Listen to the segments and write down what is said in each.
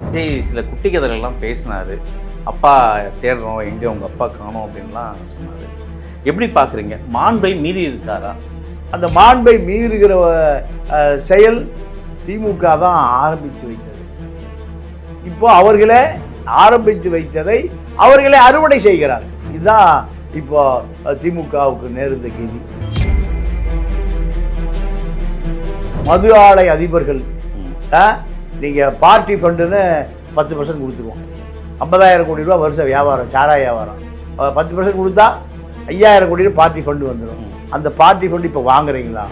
விஜய் சில குட்டி கதைகள்லாம் பேசினார். அப்பா தேடுறோம், எங்கே உங்கள் அப்பா காணோம் அப்படின்லாம் சொன்னார். எப்படி பார்க்குறீங்க? மாண்பை மீறி இருக்காரா? அந்த மாண்பை மீறுகிற செயல் திமுக தான் ஆரம்பித்து வைத்தது. இப்போ அவர்களே ஆரம்பித்து வைத்ததை அவர்களே அறுவடை செய்கிறார்கள். இதுதான் இப்போ திமுகவுக்கு நேர்ந்த கதி. மது ஆலை அதிபர்கள் நீங்கள் பார்ட்டி ஃபண்டுன்னு 10% கொடுத்துருவோம். 50,000 கோடி ரூபா வருஷம் வியாபாரம், சாராய வியாபாரம். 10% கொடுத்தா 5,000 கோடி ரூபா பார்ட்டி ஃபண்டு வந்துடும். அந்த பார்ட்டி ஃபண்டு இப்போ வாங்குறீங்களா?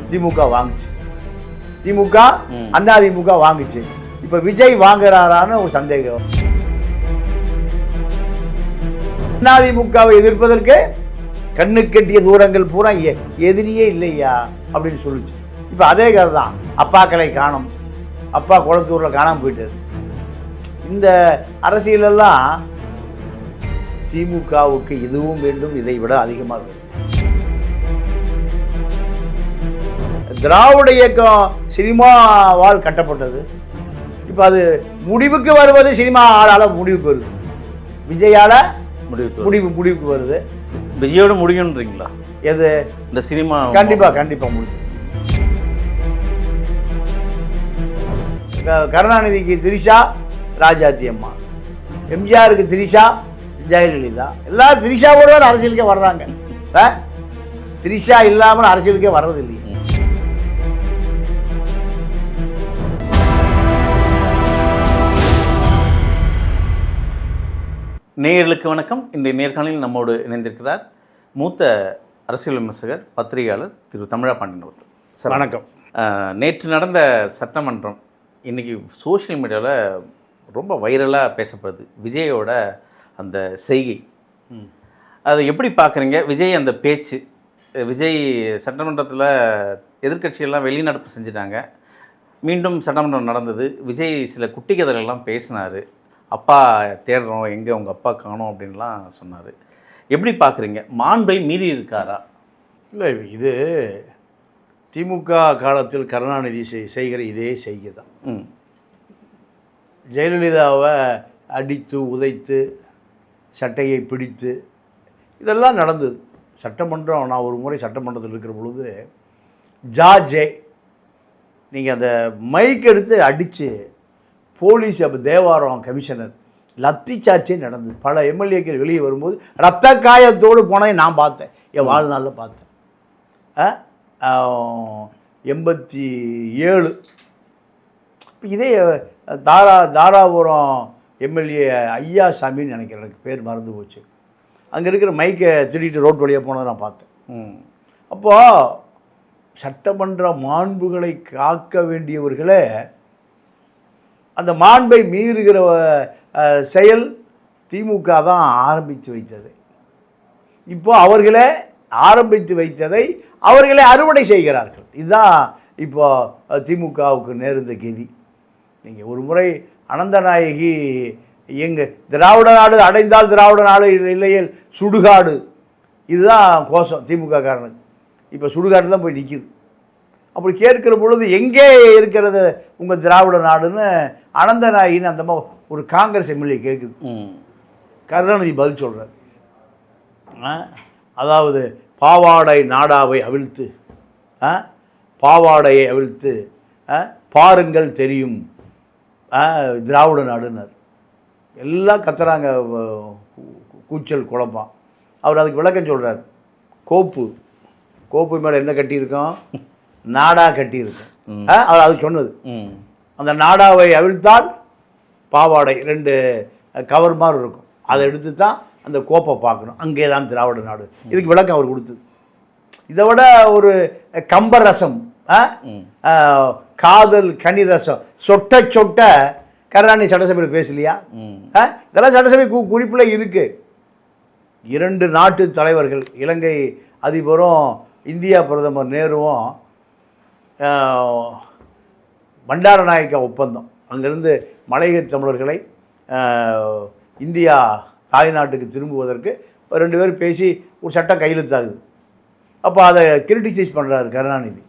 திமுக வாங்குச்சு. திமுக அதிமுக வாங்குச்சு. இப்போ விஜய் வாங்குறாரான்னு ஒரு சந்தேகம். அதிமுகவை எதிர்ப்பதற்கு கண்ணு கட்டிய தூரங்கள் பூரா எதிரியே இல்லையா அப்படின்னு சொல்லிச்சு. இப்போ அதே கதை தான். அப்பாக்களை காணும், அப்பா குளத்தூரில் காணாமல் போயிட்டார். இந்த அரசியலெல்லாம் திமுகவுக்கு இதுவும் வேண்டும், இதை விட அதிகமாக வேண்டும். திராவிட இயக்கம் சினிமாவால் கட்டப்பட்டது. இப்போ அது முடிவுக்கு வருவது சினிமா ஆளால் முடிவுக்கு வருது. விஜயால் முடிவுக்கு வருது. விஜயோட முடியுன்றீங்களா? எது? இந்த சினிமா கண்டிப்பாக முடியும். கருணாநிதிக்கு திரிஷா ராஜாத்தி அம்மா, எம்ஜிஆருக்கு திரிஷா ஜெயலலிதா. எல்லாரும் திரிஷாவோட அரசியலுக்கே வர்றாங்க. திரிஷா இல்லாமல் அரசியலுக்கே வர்றது இல்லையே. நேயர்களுக்கு வணக்கம். இன்றைய நேர்காணலில் நம்மோடு இணைந்திருக்கிறார் மூத்த அரசியல் விமர்சகர், பத்திரிகையாளர் திரு தமிழா பாண்டியன் அவர்கள். சார் வணக்கம். நேற்று நடந்த சட்டமன்றம் இன்றைக்கி சோஷியல் மீடியாவில் ரொம்ப வைரலாக பேசப்படுது. விஜயோட அந்த செய்கை, அதை எப்படி பார்க்குறீங்க? விஜய் அந்த பேச்சு, விஜய் சட்டமன்றத்தில் எதிர்க்கட்சியெல்லாம் வெளிநடப்பு செஞ்சுட்டாங்க, மீண்டும் சட்டமன்றம் நடந்தது. விஜய் சில குட்டி கதைகள்லாம் பேசினார். அப்பா தேடுறோம், எங்கே உங்கள் அப்பா காணோம் அப்படின்லாம் சொன்னார். எப்படி பார்க்குறீங்க? மாண்பை மீறி இருக்காரா? இல்லை, இது திமுக காலத்தில் கருணாநிதி செய்கிற இதே செய்கை தான். ஜெயலலிதாவை அடித்து உதைத்து சட்டையை பிடித்து இதெல்லாம் நடந்தது. சட்டமன்றம், நான் ஒரு முறை சட்டமன்றத்தில் இருக்கிற பொழுது ஜார்ஜே நீங்கள் அந்த மைக் எடுத்து அடித்து போலீஸ், அப்போ தேவாரம் கமிஷனர் லத்தி சார்ஜே நடந்தது. பல எம்எல்ஏக்கள் வெளியே வரும்போது ரத்த காயத்தோடு போனதை நான் பார்த்தேன், என் வாழ்நாளில் பார்த்தேன். 87. இப்போ இதே தாராபுரம் எம்எல்ஏ ஐயா சாமின்னு நினைக்கிறேன், எனக்கு பேர் மறந்து போச்சு. அங்கே இருக்கிற மைக்கை திருடிட்டு ரோட் வழியாக போனதை நான் பார்த்தேன். அப்போது சட்டமன்ற மாண்புகளை காக்க வேண்டியவர்களே அந்த மாண்பை மீறுகிற செயல் திமுக தான் ஆரம்பித்து வைத்தது. இப்போ அவர்களே ஆரம்பித்து வைத்ததை அவர்களே அறுவடை செய்கிறார்கள். இதுதான் இப்போ திமுகவுக்கு நேர்ந்த கதி. நீங்கள் ஒரு முறை அனந்தநாயகி எங்கே திராவிட நாடு அடைந்தால் திராவிட நாடு இல்லையேல் சுடுகாடு, இதுதான் கோஷம் திமுக காரனுக்கு. இப்போ சுடுகாடு தான் போய் நிற்கிது. அப்படி கேட்கிற பொழுது எங்கே இருக்கிறது உங்கள் திராவிட நாடுன்னு அனந்தநாயகின்னு அந்த மாதிரி ஒரு காங்கிரஸ் எம்எல்ஏ கேட்குது. கருணாநிதி பதில் சொல்கிறார். அதாவது பாவாடை நாடாவை அவிழ்த்து, பாவாடையை அவிழ்த்து பாருங்கள் தெரியும் திராவிட நாடுனர். எல்லாம் கத்துறாங்க, கூச்சல் குழப்பம். அவர் அதுக்கு விளக்கம் சொல்கிறார். கோப்பு மேலே என்ன கட்டியிருக்கோம்? நாடா கட்டியிருக்கோம். அவர் அது சொன்னது. அந்த நாடாவை அவிழ்த்தால் பாவாடை 2 கவர் மாதிரி இருக்கும், அதை எடுத்து தான் அந்த கோப்பை பார்க்கணும், அங்கே தான் திராவிட நாடு. இதுக்கு விளக்கம் அவர் கொடுத்தது. இதை விட ஒரு கம்பரசம், காதல் கனி ரசம், சொட்ட சொட்ட கருணாநிதி சட்டசபையில் பேசலையா? இதெல்லாம் சட்டசபை குறிப்பில் இருக்குது. 2 நாட்டு தலைவர்கள், இலங்கை அதிபரும் இந்தியா பிரதமர் நேருவும் பண்டாரநாயக்கா ஒப்பந்தம், அங்கேருந்து மலையக தமிழர்களை இந்தியா தாய்நாட்டுக்கு திரும்புவதற்கு 2 பேர் பேசி ஒரு சட்டம் கையெழுத்தாகுது. அப்போ அதை கிரிட்டிசைஸ் பண்ணுறாரு கருணாநிதி.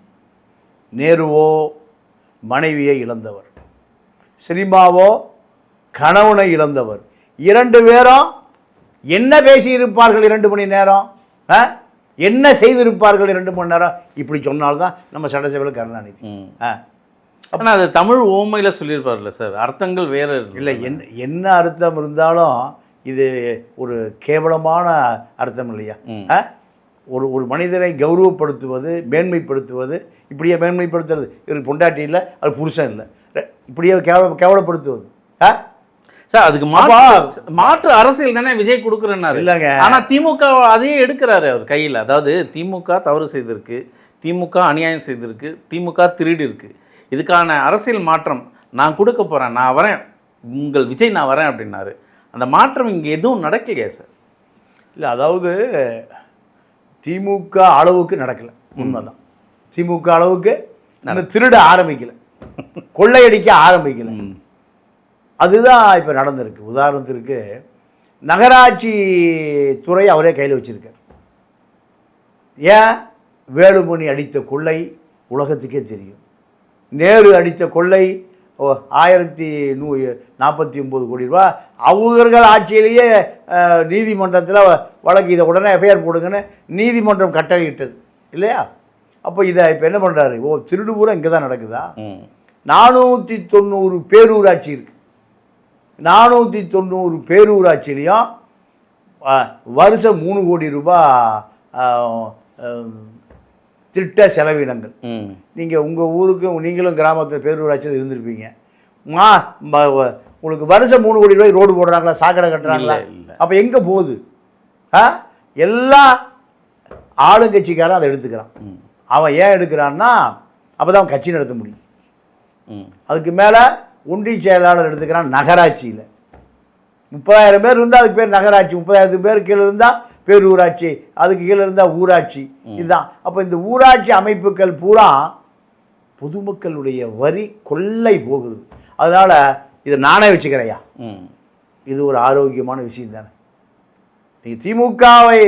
நேருவோ மனைவியை இழந்தவர், சினிமாவோ கணவனை இழந்தவர். 2 பேரும் என்ன பேசியிருப்பார்கள் 2 மணி நேரம், என்ன செய்திருப்பார்கள் 2 மணி நேரம், இப்படி சொன்னால்தான் நம்ம சட்டசபையில் கருணாநிதி. ஆனால் அது தமிழ் ஓமையில் சொல்லியிருப்பார்ல சார், அர்த்தங்கள் வேறு இல்லை. என்ன அர்த்தம் இருந்தாலும் இது ஒரு கேவலமான அர்த்தம் இல்லையா? ஒரு மனிதனை கௌரவப்படுத்துவது, மேன்மைப்படுத்துவது, இப்படியே மேன்மைப்படுத்துறது. இவருக்கு பொண்டாட்டி இல்லை, அது புருஷன் இல்லை, இப்படியே கேவலப்படுத்துவது. சார் அதுக்கு மாற்று அரசியல் தானே விஜய் கொடுக்குறேன்னாரு. இல்லைங்க, ஆனால் திமுக அதையே எடுக்கிறாரு அவர் கையில். அதாவது திமுக தவறு செய்திருக்கு, திமுக அநியாயம் செய்திருக்கு, திமுக திருடி இருக்கு. இதுக்கான அரசியல் மாற்றம் நான் கொடுக்க போகிறேன், நான் வரேன், உங்கள் விஜய் நான் வரேன் அப்படின்னாரு. அந்த மாற்றம் இங்கே எதுவும் நடக்கலையா சார்? இல்லை, அதாவது திமுக அளவுக்கு நடக்கலை, உண்மைதான். திமுக அளவுக்கு நம்ம திருட ஆரம்பிக்கல, கொள்ளையடிக்க ஆரம்பிக்கல. அதுதான் இப்போ நடந்திருக்கு. உதாரணத்திற்கு நகராட்சி துறை அவரே கையில் வச்சுருக்கார். ஏன்? வேலுமணி அடித்த கொள்ளை உலகத்துக்கே தெரியும். நேரு அடித்த கொள்ளை 1149 கோடி ரூபா அவர்கள் ஆட்சியிலேயே நீதிமன்றத்தில் வழக்கு, இதை உடனே எஃப்ஐஆர் போடுங்கன்னு நீதிமன்றம் கட்டளையிட்டது இல்லையா? அப்போ இதை இப்போ என்ன பண்ணுறாரு? திருடு பூரா இங்கே தான் நடக்குதா? 490 பேரூராட்சி இருக்குது. 490 பேரூராட்சியிலையும் வருஷம் 3 கோடி ரூபா திட்ட செலவினங்கள். நீங்கள் உங்கள் ஊருக்கு, நீங்களும் கிராமத்தில் பேரூராட்சியில் இருந்திருப்பீங்க. உங்களுக்கு வருஷம் 3 கோடி ரூபாய் ரோடு போடுறாங்களா, சாக்கடை கட்டுறாங்களா? அப்போ எங்கே போகுது? எல்லா ஆளுங்கட்சிக்காரன் அதை எடுத்துக்கிறான். அவன் ஏன் எடுக்கிறான்னா அப்போ தான் கட்சி நடத்த முடியும். அதுக்கு மேலே ஒன்றிய செயலாளர் எடுத்துக்கிறான். நகராட்சியில் 30,000 பேர் இருந்தால் அதுக்கு பேர் நகராட்சி, 30,000 பேர் கீழே இருந்தால் பேரூராட்சி, அதுக்கு கீழே இருந்தால் ஊராட்சி. இதுதான். அப்போ இந்த ஊராட்சி அமைப்புகள் பூரா பொதுமக்களுடைய வரி கொள்ளை போகுது. அதனால் இதை நானே வச்சுக்கிறையா, இது ஒரு ஆரோக்கியமான விஷயம் தானே. நீங்கள் திமுகவை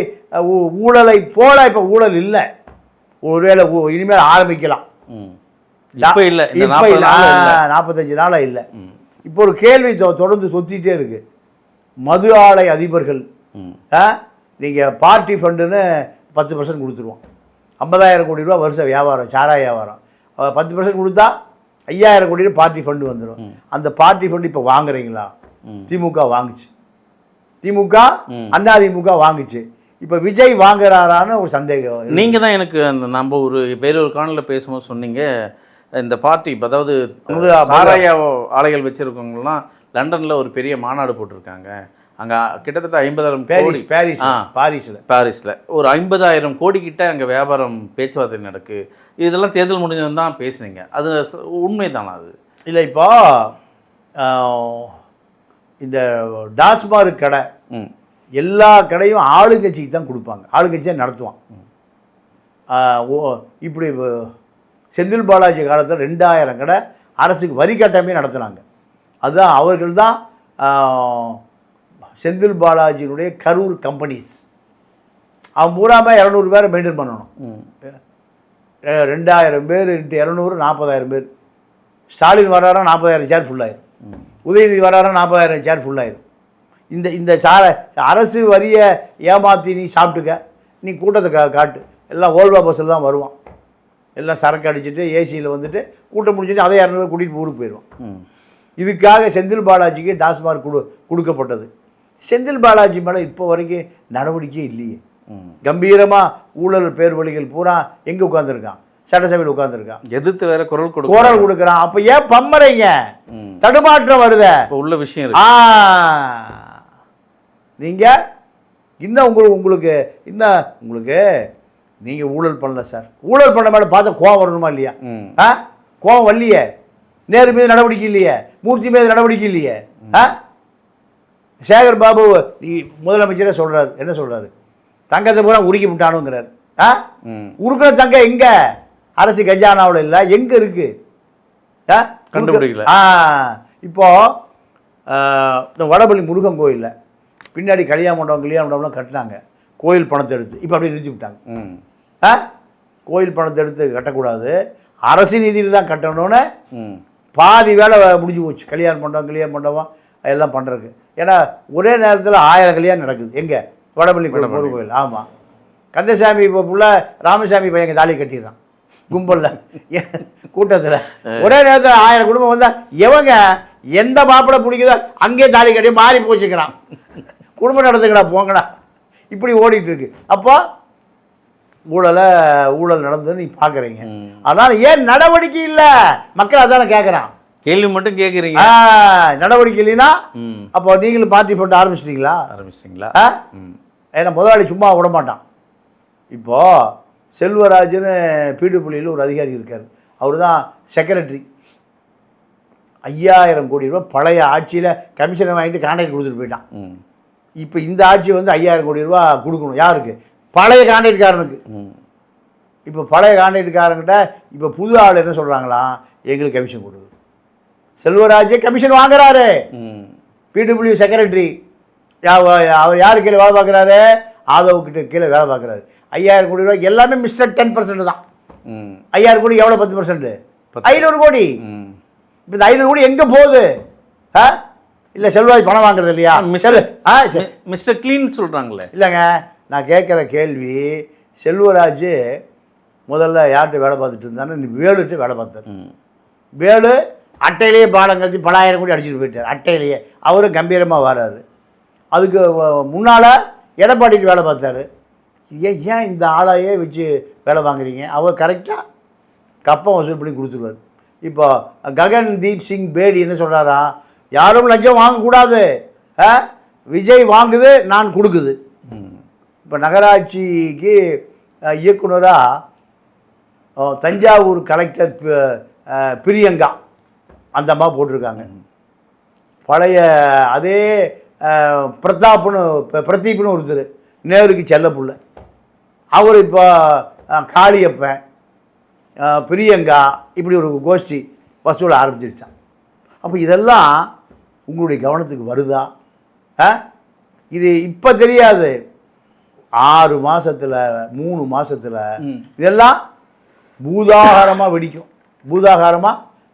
ஊழலை போல இப்போ ஊழல் இல்லை, ஒருவேளை இனிமேல் ஆரம்பிக்கலாம். இப்போ இல்லை, இப்போ 45 நாளாக இல்லை. இப்போ ஒரு கேள்வி தொடர்ந்து சொத்திட்டே இருக்கு. மது ஆலை அதிபர்கள், நீங்கள் பார்ட்டி ஃபண்டுன்னு 10% கொடுத்துருவோம். 50,000 கோடி ரூபா வருஷம் வியாபாரம், சாராய வியாபாரம். 10% கொடுத்தா 5,000 கோடி ரூபா பார்ட்டி ஃபண்டு வந்துடும். அந்த பார்ட்டி ஃபண்டு இப்போ வாங்குறீங்களா? திமுக வாங்குச்சு, திமுக அதிமுக வாங்குச்சு. இப்போ விஜய் வாங்குறாரான்னு ஒரு சந்தேகம். நீங்கள் தான் எனக்கு அந்த நம்ம வேற ஒரு காணொலியில் பேசும்போது சொன்னீங்க, இந்த பார்ட்டி, அதாவது சாராய ஆலைகள் வச்சுருக்கவங்கலாம் லண்டனில் ஒரு பெரிய மாநாடு போட்டிருக்காங்க. அங்கே கிட்டத்தட்ட 50,000 பாரிஸில் ஒரு 50,000 கோடி கிட்ட அங்கே வியாபாரம் பேச்சுவார்த்தை நடக்கு. இதெல்லாம் தேர்தல் முடிஞ்சது தான் பேசுனீங்க, அது உண்மைதானா? அது இல்லை, இப்போ இந்த டாஸ்மார்க் கடை எல்லா கடையும் ஆளுங்கட்சிக்கு தான் கொடுப்பாங்க, ஆளுங்கட்சி தான் நடத்துவான். இப்படி செந்தில் பாலாஜி காலத்தில் 2,000 கடை அரசுக்கு வரி கட்டாமே நடத்துனாங்க. அதுதான் அவர்கள் தான் செந்தில் பாலாஜியினுடைய கரூர் கம்பெனிஸ். அவன் பூராமல் 200 பேரை மெயின்டைன் பண்ணணும். 2,000 பேர் இன்ட்டு 200 40,000 பேர். ஸ்டாலின் வராரா 40,000 சேர் ஃபுல்லாயிரும், உதயநிதி வராரா 40,000 சேர் ஃபுல்லாயிரும். இந்த அரசு வரியை ஏமாற்றி நீ சாப்பிட்டுக்க, நீ கூட்டத்தை காட்டு. எல்லாம் ஓல்வா பஸ்ஸில் தான் வருவான், எல்லாம் சரக்கு அடிச்சுட்டு ஏசியில் வந்துட்டு கூட்டம் முடிச்சுட்டு அதே 200 கூட்டிகிட்டு ஊருக்கு போயிடுவான். இதுக்காக செந்தில் பாலாஜிக்கு டாஸ்மார்க் கொடுக்கப்பட்டது. செந்தில் பாலாஜி மேலே இப்போ வரைக்கும் நடவடிக்கையே இல்லையே. கம்பீரமாக ஊழல் பேர் வழிகள் பூரா எங்கே உட்காந்துருக்கான்? சட்டசபையில் உட்காந்துருக்கான், எதிர்த்து வேற குரல் கொடுக்குறான். அப்போ ஏன் பம்மறைங்க? தடுமாற்றம் வருத உள்ள விஷயம். நீங்கள் இன்னும் உங்களுக்கு நீங்கள் ஊழல் பண்ணல சார். ஊழல் பண்ண மேலே பார்த்தா கோவம் வரணுமா இல்லையா? கோவம் வரலையே. நேரு மீது நடவடிக்கை இல்லையே, மூர்த்தி மீது நடவடிக்கை இல்லையே. சேகர் பாபு முதலமைச்சரே சொல்கிறார், என்ன சொல்கிறாரு? தங்கத்தை பூரா உருக்கி விட்டானுங்கிறார். உருக்கின தங்கம் எங்கே? அரசு கஜானாவில் இல்லை, எங்கே இருக்குது? கண்டுபிடிக்கல. இப்போ இந்த வடபள்ளி முருகன் கோயிலில் பின்னாடி கல்யாண மண்டபம்லாம் கட்டினாங்க, கோயில் பணத்தை எடுத்து. இப்போ அப்படியே நிறுத்தி விட்டாங்க. கோயில் பணத்தை எடுத்து கட்டக்கூடாது, அரசு நிதியில் தான் கட்டணும்னு பாதி வேலை முடிஞ்சு போச்சு. கல்யாண மண்டபம் எல்லாம் பண்ணுறதுக்கு. ஏன்னா ஒரே நேரத்தில் 1000 கல்யாணம் நடக்குது. எங்கே? வடபள்ளி முருகன் கோயில். ஆமாம். கந்தசாமி இப்போ ஃபுல்லாக ராமசாமி பையன் தாலி கட்டிடுறான் கும்பலில் கூட்டத்தில். ஒரே நேரத்தில் 1000 குடும்பம் வந்தால் எவங்க எந்த மாப்பிள்ளை பிடிக்குதோ அங்கேயே தாலி கட்டி மாறி போச்சுக்கிறான். குடும்பம் நடத்துக்கடா போங்கடா, இப்படி ஓடிட்டு இருக்கு. அப்போ ஊழல் நடந்ததுன்னு நீ பார்க்குறீங்க. அதனால் ஏன் நடவடிக்கை இல்லை? மக்கள் அதானே கேட்குறான். கேள்வி மட்டும் கேட்குறீங்க, நடவடிக்கை இல்லைன்னா அப்போ நீங்களும் பார்ட்டி ஃபண்ட் ஆரம்பிச்சிட்டிங்களா? ஏன்னா முதலாளி சும்மா விட மாட்டான். இப்போது செல்வராஜ்னு பிடிபுள்ளியில் ஒரு அதிகாரி இருக்கார். அவர் தான் செக்ரட்டரி. 5000 கோடி ரூபா பழைய ஆட்சியில் கமிஷனை வாங்கிட்டு கான்ட்ராக்ட் கொடுத்துட்டு போயிட்டான். இப்போ இந்த ஆட்சி வந்து 5000 கோடி ரூபா கொடுக்கணும். யாருக்கு? பழைய கான்ட்ராக்ட்காரனுக்கு. இப்போ பழைய கான்ட்ராக்ட்காரங்கிட்ட இப்போ புது ஆள் என்ன சொல்கிறாங்களா, எங்களுக்கு கமிஷன் கொடுக்குது. செல்வராஜ் கமிஷன் வாங்குறாரு. பிடபிள்யூ செக்ரட்டரி அவர் யார் கீழே வேலை பார்க்குறாரு? ஆதவுக்கிட்ட கீழே வேலை பார்க்குறாரு. 5000 கோடி ரூபாய் எல்லாமே மிஸ்டர் 10% தான். 5000 கோடி எவ்வளோ? 10%, 500 கோடி. இப்போ இந்த 500 கோடி எங்கே போகுது? இல்லை செல்வராஜ் பணம் வாங்குறது இல்லையா? மிஸ்டர் க்ளீன் சொல்கிறாங்களே. இல்லைங்க, நான் கேட்குற கேள்வி, செல்வராஜ் முதல்ல யார்கிட்ட வேலை பார்த்துட்டு இருந்தான்னு வேலுட்டு வேலை பார்த்தார். வேலு அட்டையிலேயே பாலம் கழித்து பல 1000 கோடி அடிச்சுட்டு போயிட்டார். அட்டையிலேயே அவரும் கம்பீரமாக வராரு. அதுக்கு முன்னால் எடப்பாடிக்கு வேலை பார்த்தாரு. ஏன் இந்த ஆளையே வச்சு வேலை வாங்குறீங்க? அவர் கரெக்டாக கப்பம் வசூல் பண்ணி கொடுத்துருவார். இப்போ ககன்தீப் சிங் பேடி என்ன சொல்கிறாரா, யாரும் லஞ்சம் வாங்கக்கூடாது, விஜய் வாங்குது நான் கொடுக்குது. இப்போ நகராட்சிக்கு இயக்குனராக தஞ்சாவூர் கலெக்டர் பிரியங்கா அந்த அம்மா போட்டிருக்காங்க. பழைய அதே பிரதீப்னு ஒருத்தர் நேருக்கு செல்ல புள்ள, அவர் இப்போ காளியப்பன், பிரியங்கா, இப்படி ஒரு கோஷ்டி வசூல் ஆரம்பிச்சிருச்சான். அப்போ இதெல்லாம் உங்களுடைய கவனத்துக்கு வருதா? இது இப்போ தெரியாது, 6 மாதத்தில் 3 மாதத்தில் இதெல்லாம் பூதாகாரமாக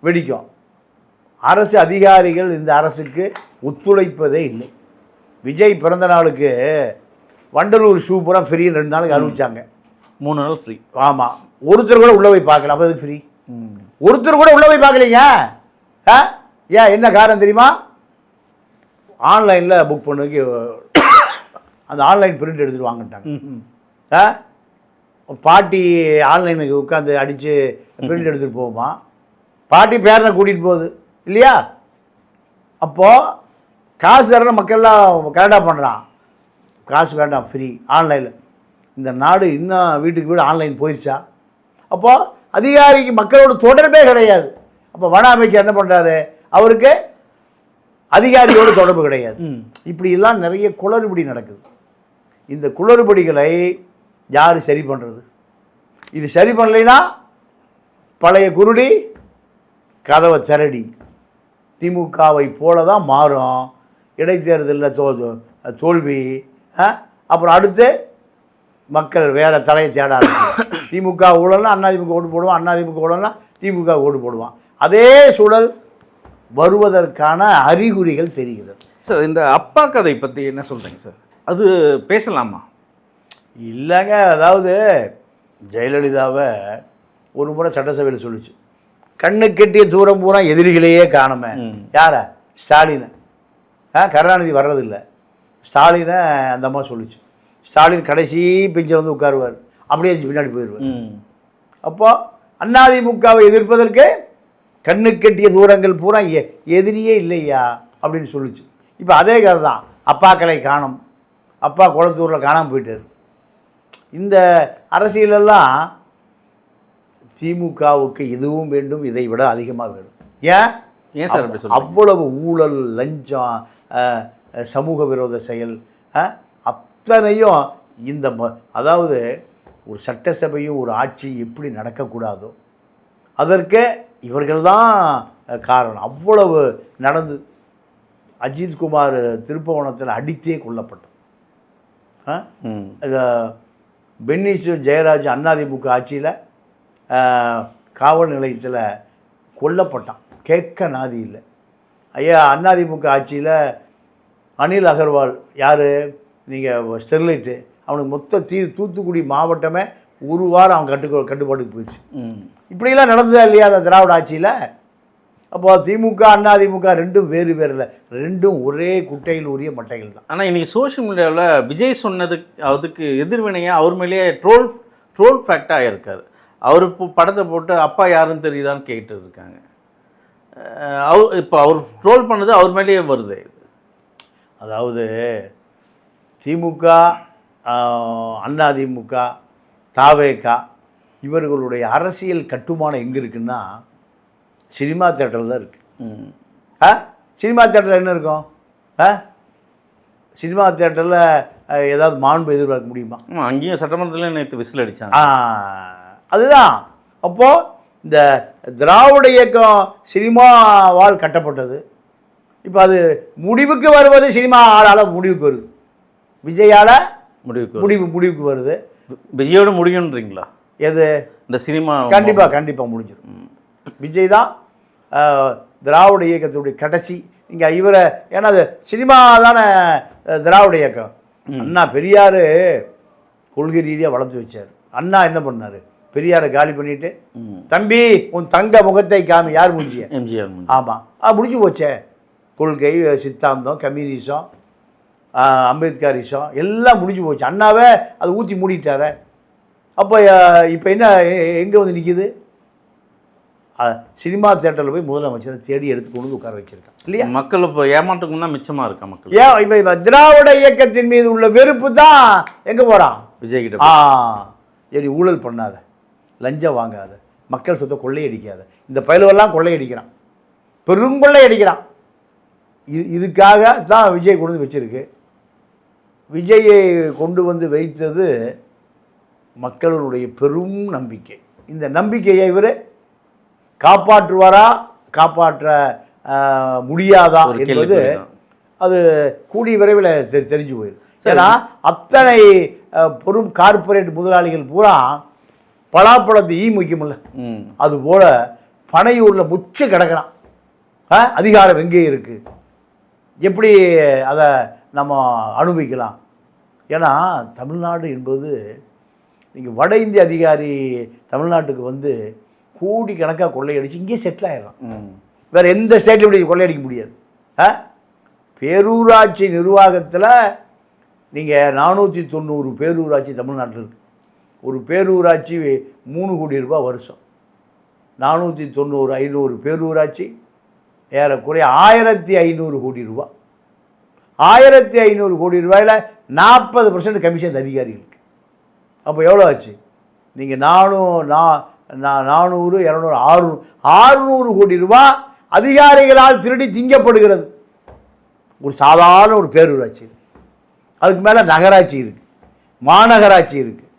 வெடிக்கும். அரசு அதிகாரிகள் இந்த அரசுக்கு ஒத்துழைப்பதே இல்லை. விஜய் பிறந்த நாளுக்கு வண்டலூர் ஷூ பூரா ஃப்ரீ 2 நாளுக்கு அறிவிச்சாங்க. 3 நாள் ஃப்ரீ. ஆமாம், ஒருத்தர் கூட உள்ளே போய் பார்க்கல. அப்போ எதுக்கு ஃப்ரீ? ஒருத்தர் கூட உள்ளே போய் பார்க்கலீங்க. ஏன் என்ன காரணம் தெரியுமா? ஆன்லைனில் புக் பண்ணுக்கு அந்த ஆன்லைன் பிரிண்ட் எடுத்துகிட்டு வாங்கிட்டாங்க. பாட்டி ஆன்லைனுக்கு உட்காந்து அடித்து பிரிண்ட் எடுத்துகிட்டு போகுமா? பாட்டி பேரனை கூட்டிகிட்டு போகுது இல்லையா? அப்போது காசு தரணும், மக்கள்லாம் கரெக்டாக பண்ணுறான். காசு வேண்டாம், ஃப்ரீ ஆன்லைனில். இந்த நாடு இன்னும் வீட்டுக்கு வீடு ஆன்லைன் போயிடுச்சா? அப்போது அதிகாரிக்கு மக்களோட தொடர்பே கிடையாது. அப்போ வன அமைச்சர் என்ன பண்ணுறாரு? அவருக்கு அதிகாரியோடு தொடர்பு கிடையாது. இப்படியெல்லாம் நிறைய குளறுபடி நடக்குது. இந்த குளறுபடிகளை யார் சரி பண்ணுறது? இது சரி பண்ணலைன்னா பழைய குருடி கதவை திரடி திமுகவை போல தான் மாறும். இடைத்தேர்தலில் தோல்வி, அப்புறம் அடுத்து மக்கள் வேறு தலையை தேட ஆரம்பிக்கும். திமுக ஊழல்னா அதிமுக ஓட்டு போடுவான், அதிமுக ஊழல்னா திமுக ஓட்டு போடுவான். அதே சூழல் வருவதற்கான அறிகுறிகள் தெரிகிறது. சார், இந்த அப்பா கதை பற்றி என்ன சொல்கிறீங்க சார்? அது பேசலாமா? இல்லைங்க, அதாவது ஜெயலலிதாவை ஒரு முறை சட்டசபையில் சொல்லிச்சு, கண்ணு கெட்டிய தூரம் பூரா எதிரிகளையே காணுமே. யாரை? ஸ்டாலினை. கருணாநிதி வர்றதில்லை, ஸ்டாலினை அந்த அம்மா சொல்லிச்சு. ஸ்டாலின் கடைசி பெஞ்சில் வந்து உட்காருவார், அப்படியே பின்னாடி போயிடுவார். அப்போ அதிமுகவை எதிர்ப்பதற்கு கண்ணு கெட்டிய தூரங்கள் பூரா எதிரியே இல்லையா அப்படின்னு சொல்லிச்சு. இப்போ அதே கதை தான். அப்பாக்களை காணும், அப்பா குளத்தூரில் காணாமல் போயிட்டார். இந்த அரசியலெல்லாம் திமுகவுக்கு எதுவும் வேண்டும், இதை விட அதிகமாக வேணும். ஏன் சார் அப்படி சொல்றீங்க? அவ்வளவு ஊழல், லஞ்சம், சமூக விரோத செயல் அத்தனையும் இந்த அதாவது ஒரு சட்டசபையும் ஒரு ஆட்சி எப்படி நடக்கக்கூடாதோ அதற்கு இவர்கள்தான் காரணம். அவ்வளவு நடந்து அஜித்குமார் திருப்பவனத்தில் அடித்தே கொல்லப்பட்டான். பென்னிஸ் ஜெயராஜ் அதிமுக ஆட்சியில் காவல் நிலையத்தில் கொல்லப்பட்டான். கேட்க நாதி இல்லை. ஐயா அதிமுக ஆட்சியில் அனில் அகர்வால் யார் நீங்கள் ஸ்டெர்லைட்டு அவனுக்கு மொத்த தூத்துக்குடி மாவட்டமே ஒரு வாரம் அவன் கட்டுப்பாட்டுக்கு போயிடுச்சு. இப்படிலாம் நடந்ததா இல்லையா அந்த திராவிட ஆட்சியில்? அப்போ திமுக அதிமுக ரெண்டும் வேறு இல்லை, ரெண்டும் ஒரே குட்டையில் உரிய மட்டைகள் தான். ஆனால் இன்றைக்கி சோஷியல் மீடியாவில் விஜய் சொன்னதுக்கு அதுக்கு எதிர்வினையாக அவர் மேலேயே ட்ரோல் ஃபேக்டாக இருக்கார். அவர் இப்போ படத்தை போட்டு அப்பா யாருன்னு தெரியுதான்னு கேட்டு இருக்காங்க. அவர் ட்ரோல் பண்ணது அவர் மேலேயே வருது. அதாவது திமுக அதிமுக தாவேகா இவர்களுடைய அரசியல் கட்டுமானம் எங்கே இருக்குன்னா சினிமா தேட்டரில் தான் இருக்குது. சினிமா தேட்டரில் என்ன இருக்கும்? சினிமா தேட்டரில் ஏதாவது மாண்பு எதிர்பார்க்க முடியுமா? அங்கேயும் சட்டமன்றத்தில் நேற்று விசில் அடித்தாங்க. அதுதான். அப்போது இந்த திராவிட இயக்கம் சினிமாவால் கட்டப்பட்டது. இப்போ அது முடிவுக்கு வருவது சினிமா ஆளால் முடிவுக்கு வருது, விஜயால் முடிவுக்கு வருது. விஜயோடு முடியுன்றீங்களா? எது? இந்த சினிமா கண்டிப்பாக முடிஞ்சிடும். விஜய் தான் திராவிட இயக்கத்துடைய கடைசி. நீங்கள் இவரை ஏன்னா அது சினிமா தானே திராவிட இயக்கம். அண்ணா பெரியார் கொள்கை ரீதியாக வளர்த்து வச்சார். அண்ணா என்ன பண்ணார்? பெரியாரை காலி பண்ணிவிட்டு தம்பி உன் தங்க முகத்தை காமி. யார் முடிஞ்சிய? எம்ஜிஆர். ஆமாம், முடிஞ்சு போச்சே. கொள்கை சித்தாந்தம் கம்யூனிசம் அம்பேத்கரிசம் எல்லாம் முடிஞ்சு போச்சு. அண்ணாவே அதை ஊற்றி மூடிட்டார. அப்போ இப்போ என்ன எங்கே வந்து நிற்கிது? சினிமா தேட்டரில் போய் முதலமைச்சரை தேடி எடுத்து கொண்டு வந்து உட்கார வச்சிருக்கான் இல்லையா? மக்கள் இப்போ ஏமாற்றுக்கும் தான் மிச்சமாக இருக்கா மக்கள். இப்போ திராவிட இயக்கத்தின் மீது உள்ள வெறுப்பு தான் எங்கே போகிறான்? விஜய் கிட்ட. சரி, ஊழல் பண்ணாத, லஞ்சம் வாங்காத, மக்கள் சொத்தை கொள்ளையடிக்காத. இந்த பயிலவெல்லாம் கொள்ளையடிக்கிறான், பெருங்கொள்ளை அடிக்கிறான். இதுக்காக தான் விஜய் கொண்டு வந்து வச்சிருக்கு. விஜயை கொண்டு வந்து வைத்தது மக்களுடைய பெரும் நம்பிக்கை. இந்த நம்பிக்கையை இவர் காப்பாற்றுவாரா காப்பாற்ற முடியாதா என்பது அது கூடிய விரைவில் தெரிஞ்சு போயிடும். ஏன்னா அத்தனை பெரும் கார்ப்பரேட் முதலாளிகள் பூரா பலாப்பழத்தை முக்கியமில்ல, அதுபோல் பனையூரில் முச்சு கிடக்கிறான். அதிகாரம் எங்கே இருக்குது, எப்படி அதை நம்ம அனுபவிக்கலாம்? ஏன்னா தமிழ்நாடு என்பது நீங்கள் வட இந்திய அதிகாரி தமிழ்நாட்டுக்கு வந்து கோடி கணக்காக கொள்ளையடிச்சு இங்கே செட்டில் ஆகிடலாம். வேறு எந்த ஸ்டேட்லையும் இப்படி கொள்ளையடிக்க முடியாது. பேரூராட்சி நிர்வாகத்தில் நீங்கள் 490 பேரூராட்சி தமிழ்நாட்டில் இருக்குது. ஒரு பேரூராட்சி 3 கோடி ரூபாய் வருஷம். 490 500 பேரூராட்சி ஏறக்குறைய 1500 கோடி ரூபா. 1500 கோடி ரூபாயில் 40% கமிஷன் அதிகாரிகளுக்கு. அப்போ எவ்வளோ ஆச்சு? நீங்கள் 400 200 600 கோடி ரூபா அதிகாரிகளால் திருடி திங்கப்படுகிறது ஒரு சாதாரண ஒரு பேரூராட்சி. அதுக்கு மேலே நகராட்சி இருக்குது, மாநகராட்சி இருக்குது.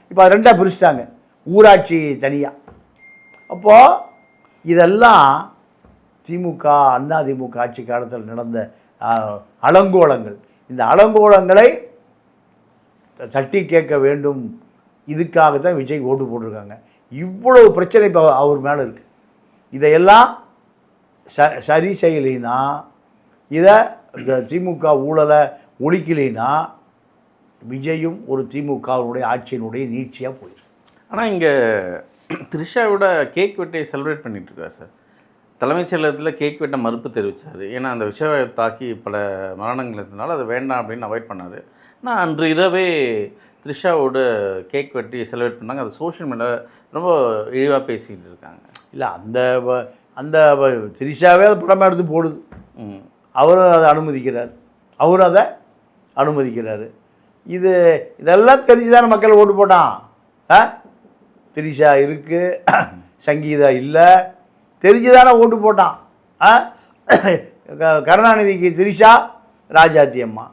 இப்போ அது ரெண்டாக பிரிச்சுட்டாங்க, ஊராட்சி தனியாக. அப்போது இதெல்லாம் திமுக அதிமுக ஆட்சி காலத்தில் நடந்த அலங்கோலங்கள். இந்த அலங்கோலங்களை தட்டி கேட்க வேண்டும். இதுக்காக தான் விஜய் ஓட்டு போட்டிருக்காங்க. இவ்வளவு பிரச்சனை இப்போ அவர் மேலே இருக்குது. இதையெல்லாம் சரி செய்யலைன்னா, இதை திமுக ஊழலை ஒழிக்கலைன்னா விஜயும் ஒரு திமுகவுடைய ஆட்சியினுடைய நீட்சியாக போயிடும். ஆனால் இங்கே த்ரிஷாவோட கேக் வெட்டை செலிப்ரேட் பண்ணிகிட்டு இருக்கா சார். தலைமைச் செயலகத்தில் கேக் வெட்ட மறுப்பு தெரிவித்தார். ஏன்னா அந்த விஷயம் தாக்கி பல மரணங்கள் இருந்தனால அதை வேண்டாம் அப்படின்னு அவாய்ட் பண்ணார். நான் அன்று இரவே த்ரிஷாவோட கேக் வெட்டி செலிப்ரேட் பண்ணாங்க. அது சோஷியல் மீடியாவில் ரொம்ப இழிவாக பேசிக்கிட்டு இருக்காங்க. இல்லை, அந்த த்ரிஷாவே அதை படமாக எடுத்து போடுது. அவரும் அதை அனுமதிக்கிறார். இதெல்லாம் தெரிஞ்சுதானே மக்கள் ஓட்டு போட்டான். த்ரிஷா இருக்குது, சங்கீதா இல்லை, தெரிஞ்சுதானே ஓட்டு போட்டான். கருணாநிதிக்கு த்ரிஷா ராஜாத்தி அம்மா,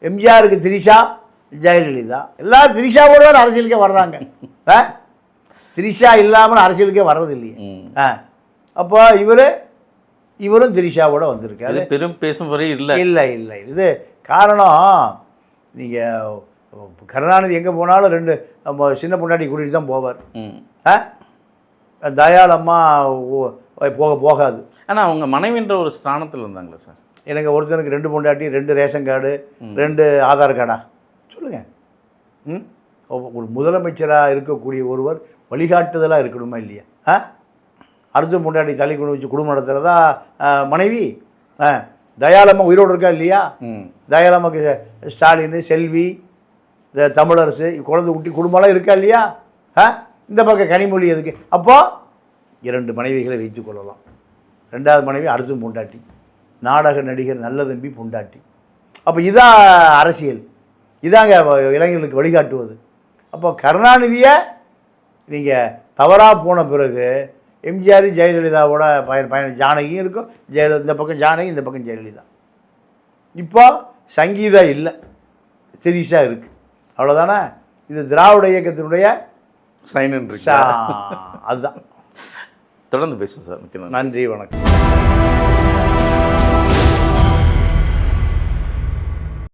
எம்ஜிஆருக்கு த்ரிஷா ஜெயலலிதா, எல்லாம் த்ரிஷாவோட அரசியலுக்கே வர்றாங்க. த்ரிஷா இல்லாமல் அரசியலுக்கே வர்றது இல்லையே. அப்போ இவரும் த்ரிஷாவோட வந்திருக்காரு. பெரும் பேசும் வரை இல்லை. இது காரணம், நீங்கள் கருணாநிதி எங்கே போனாலும் 2 சின்ன பொண்டாட்டி கூட்டிகிட்டு தான் போவார். தயாளம்மா போகாது. ஆனால் அவங்க மனைவின்ற ஒரு ஸ்தானத்தில் இருந்தாங்களே சார். எனக்கு ஒருத்தனுக்கு 2 பொண்டாட்டி, 2 ரேஷன் கார்டு, 2 ஆதார் கார்டா? சொல்லுங்கள். ஒரு முதலமைச்சராக இருக்கக்கூடிய ஒருவர் வழிகாட்டுதலாக இருக்கணுமா இல்லையா? அடுத்த பொண்டாட்டி தள்ளி கொண்டு வச்சு குடும்பம் நடத்துகிறதா மனைவி? தயாளம்மா உயிரோடு இருக்கா இல்லையா? தயாளம்மாக்கு ஸ்டாலின், செல்வி, தமிழரசு, குழந்தை குட்டி குடும்பம்லாம் இருக்கா இல்லையா? இந்த பக்கம் கனிமொழி எதுக்கு? அப்போது 2 மனைவிகளை வைத்து கொள்ளலாம். 2வது மனைவி அடுத்த பொண்டாட்டி, நாடக நடிகர் நல்ல தம்பி பொண்டாட்டி. அப்போ இதான் அரசியல், இதாங்க இளைஞர்களுக்கு வழிகாட்டுவது. அப்போ கருணாநிதியை நீங்கள் தவறாக போன பிறகு எம்ஜிஆர் ஜெயலலிதாவோட பயணம் ஜானகியும் இருக்கும், இந்த பக்கம் ஜானகி, இந்த பக்கம் ஜெயலலிதா. இப்போ சங்கீதா இல்லை, சீரியஸாக இருக்குது. அவ்வளோதானே. இது திராவிட இயக்கத்தினுடைய சைன். அதுதான். தொடர்ந்து பேசுவோம் சார். நன்றி, வணக்கம்.